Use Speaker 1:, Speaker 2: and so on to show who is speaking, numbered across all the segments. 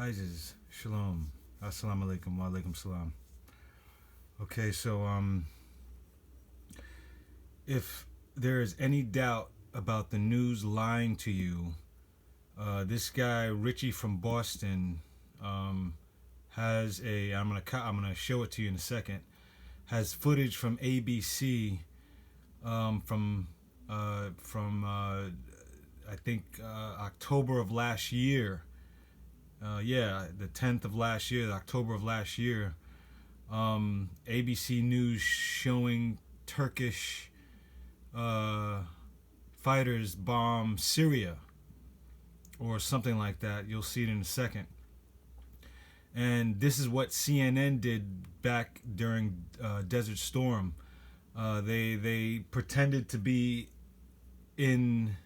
Speaker 1: Isis, shalom, assalamu alaikum, wa alaikum salam. Okay, so if there is any doubt about the news lying to you, this guy Richie from Boston has a. I'm gonna show it to you in a second. Has footage from ABC from I think October of last year. The 10th of last year, October of last year. ABC News showing Turkish fighters bomb Syria or something like that. You'll see it in a second. And this is what CNN did back during Desert Storm. They pretended to be in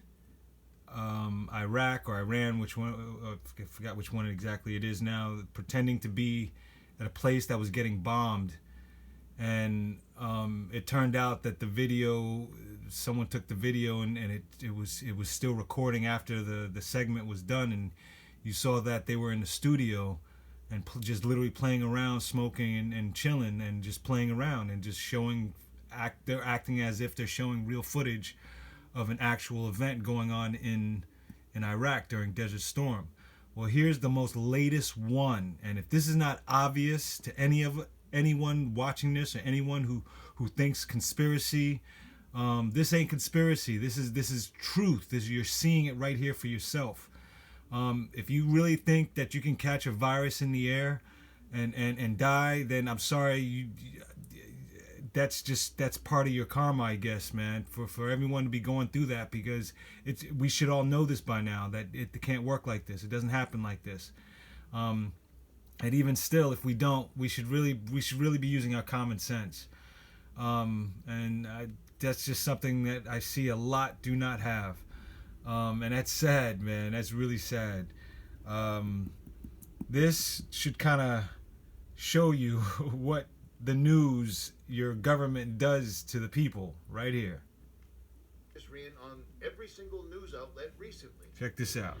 Speaker 1: Iraq or Iran, which one? I forgot which one exactly it is now. Pretending to be at a place that was getting bombed, and it turned out that the video, someone took the video and it was still recording after the segment was done, and you saw that they were in the studio and just literally playing around, smoking and chilling and just playing around and just showing they're acting as if they're showing real footage of an actual event going on in Iraq during Desert Storm. Well, here's the most latest one, and if this is not obvious to anyone watching this or anyone who thinks conspiracy, this ain't conspiracy. This is truth. You're seeing it right here for yourself. If you really think that you can catch a virus in the air and die, then I'm sorry. That's part of your karma, I guess, man. For everyone to be going through that, because we should all know this by now that it can't work like this. It doesn't happen like this. And even still, if we don't, we should really be using our common sense. That's just something that I see a lot do not have. And that's sad, man. That's really sad. This should kind of show you what the news, your government, does to the people right here.
Speaker 2: This ran on every single news outlet recently.
Speaker 1: Check this out.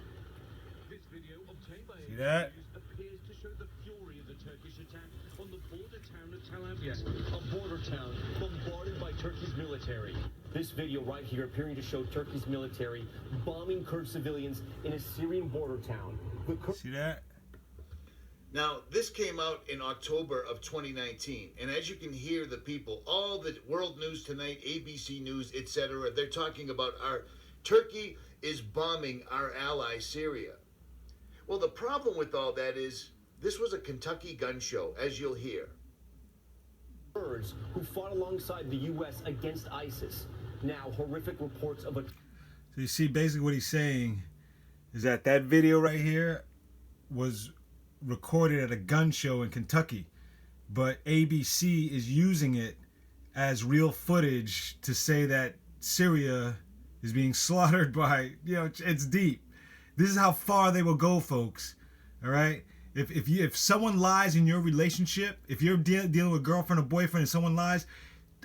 Speaker 3: This video obtained by
Speaker 1: See that?
Speaker 3: appears to show the fury of the Turkish attack on the border town of Tel Aviv, a border town bombarded by Turkey's military. This video right here appearing to show Turkey's military bombing Kurd civilians in a Syrian border town.
Speaker 1: See that?
Speaker 2: Now, this came out in October of 2019, and as you can hear the people, all the World News Tonight, ABC News, etc., they're talking about Turkey is bombing our ally Syria. Well, the problem with all that is this was a Kentucky gun show, as you'll hear.
Speaker 4: Kurds who fought alongside the U.S. against ISIS. Now, horrific reports of a...
Speaker 1: So you see, basically what he's saying is that video right here was recorded at a gun show in Kentucky, but ABC is using it as real footage to say that Syria is being slaughtered by, it's deep. This is how far they will go, folks. All right? If someone lies in your relationship, if you're dealing with a girlfriend or boyfriend and someone lies,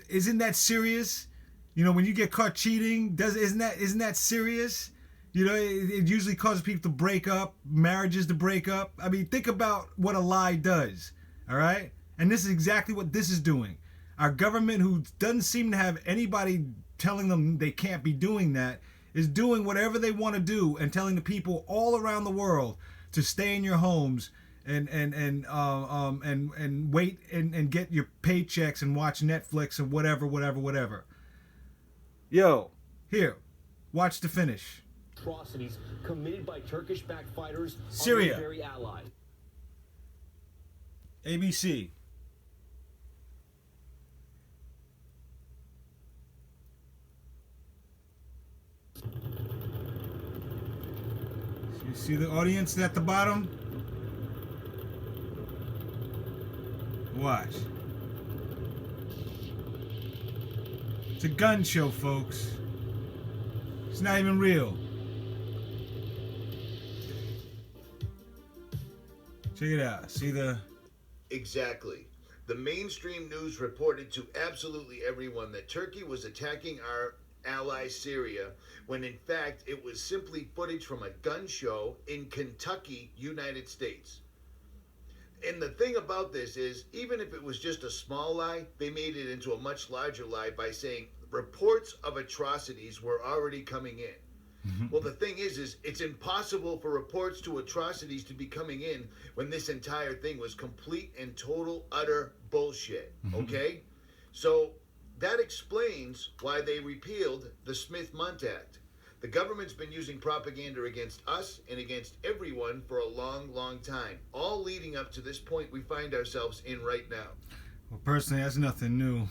Speaker 1: isn't that serious? When you get caught cheating, isn't that serious? It usually causes people to break up, marriages to break up. I mean, think about what a lie does, all right? And this is exactly what this is doing. Our government, who doesn't seem to have anybody telling them they can't be doing that, is doing whatever they want to do and telling the people all around the world to stay in your homes and wait and get your paychecks and watch Netflix and whatever. Yo, here, watch the finish.
Speaker 4: Atrocities committed by Turkish-backed fighters
Speaker 1: Syria.
Speaker 4: on their very ally.
Speaker 1: ABC. You see the audience at the bottom? Watch. It's a gun show, folks. It's not even real. Check it out. See the...
Speaker 2: Exactly. The mainstream news reported to absolutely everyone that Turkey was attacking our ally Syria, when in fact it was simply footage from a gun show in Kentucky, United States. And the thing about this is, even if it was just a small lie, they made it into a much larger lie by saying reports of atrocities were already coming in. Well, the thing is it's impossible for reports to atrocities to be coming in when this entire thing was complete and total utter bullshit, okay? So that explains why they repealed the Smith-Mundt Act. The government's been using propaganda against us and against everyone for a long, long time, all leading up to this point we find ourselves in right now.
Speaker 1: Well, personally, that's nothing new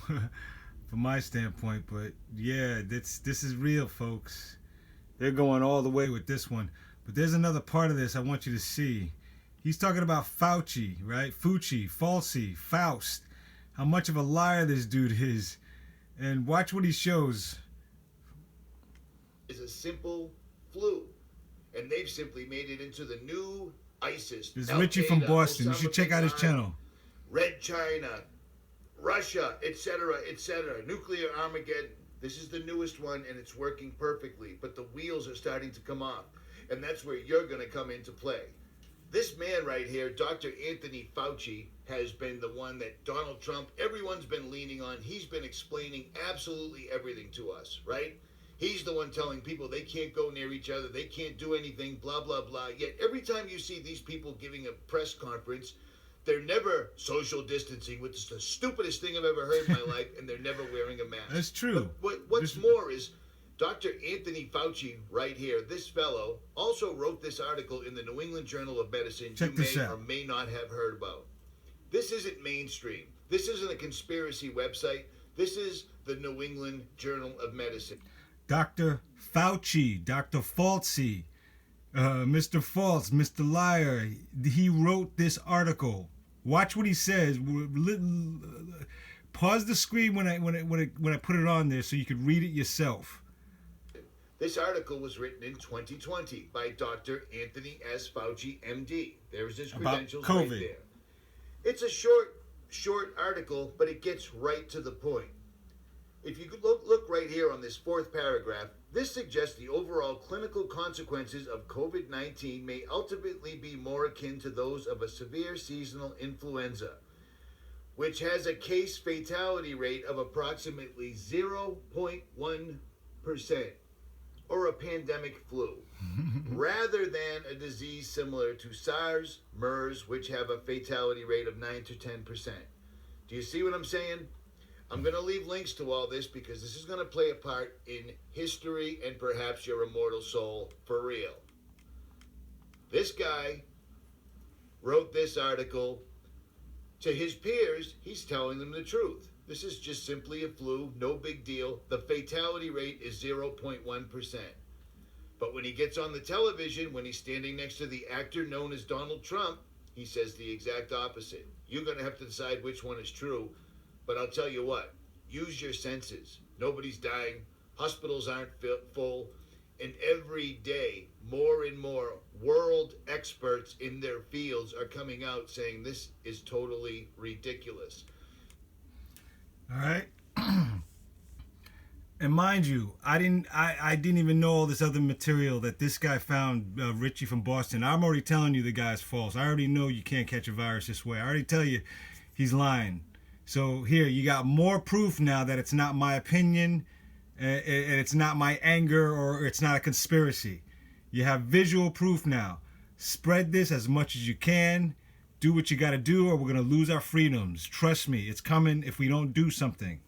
Speaker 1: from my standpoint, but yeah, this is real, folks. They're going all the way with this one. But there's another part of this I want you to see. He's talking about Fauci, right? Fauci, Faust. How much of a liar this dude is. And watch what he shows.
Speaker 2: Is a simple flu. And they've simply made it into the new ISIS.
Speaker 1: This is Richie from Boston. You should check out his channel.
Speaker 2: Red China, Russia, etc., etc. Nuclear Armageddon. This is the newest one, and it's working perfectly. But the wheels are starting to come off. And that's where you're going to come into play. This man right here, Dr. Anthony Fauci, has been the one that Donald Trump, everyone's been leaning on. He's been explaining absolutely everything to us, right? He's the one telling people they can't go near each other, they can't do anything, blah, blah, blah. Yet every time you see these people giving a press conference, they're never social distancing, which is the stupidest thing I've ever heard in my life, and they're never wearing a mask.
Speaker 1: That's true.
Speaker 2: But what's more is Dr. Anthony Fauci, right here, this fellow, also wrote this article in the New England Journal of Medicine you may or may not have heard about. This isn't mainstream. This isn't a conspiracy website. This is the New England Journal of Medicine.
Speaker 1: Dr. Fauci, Dr. Fauci, Mr. False, Mr. Liar, he wrote this article. Watch what he says. Pause the screen when I put it on there so you could read it yourself.
Speaker 2: This article was written in 2020 by Dr. Anthony S. Fauci, MD. There's his credentials right there. It's a short article, but it gets right to the point. If you could look right here on this fourth paragraph, this suggests the overall clinical consequences of COVID-19 may ultimately be more akin to those of a severe seasonal influenza, which has a case fatality rate of approximately 0.1%, or a pandemic flu, rather than a disease similar to SARS, MERS, which have a fatality rate of 9 to 10%. Do you see what I'm saying? I'm going to leave links to all this because this is going to play a part in history and perhaps your immortal soul for real. This guy wrote this article. To his peers, he's telling them the truth. This is just simply a flu, no big deal. The fatality rate is 0.1%. But when he gets on the television, when he's standing next to the actor known as Donald Trump, he says the exact opposite. You're going to have to decide which one is true. But I'll tell you what, use your senses. Nobody's dying. Hospitals aren't full. And every day, more and more world experts in their fields are coming out saying this is totally ridiculous.
Speaker 1: All right. And mind you, I didn't even know all this other material that this guy found, Richie from Boston. I'm already telling you the guy's false. I already know you can't catch a virus this way. I already tell you he's lying. So here, you got more proof now that it's not my opinion, and it's not my anger, or it's not a conspiracy. You have visual proof now. Spread this as much as you can. Do what you got to do, or we're going to lose our freedoms. Trust me, it's coming if we don't do something.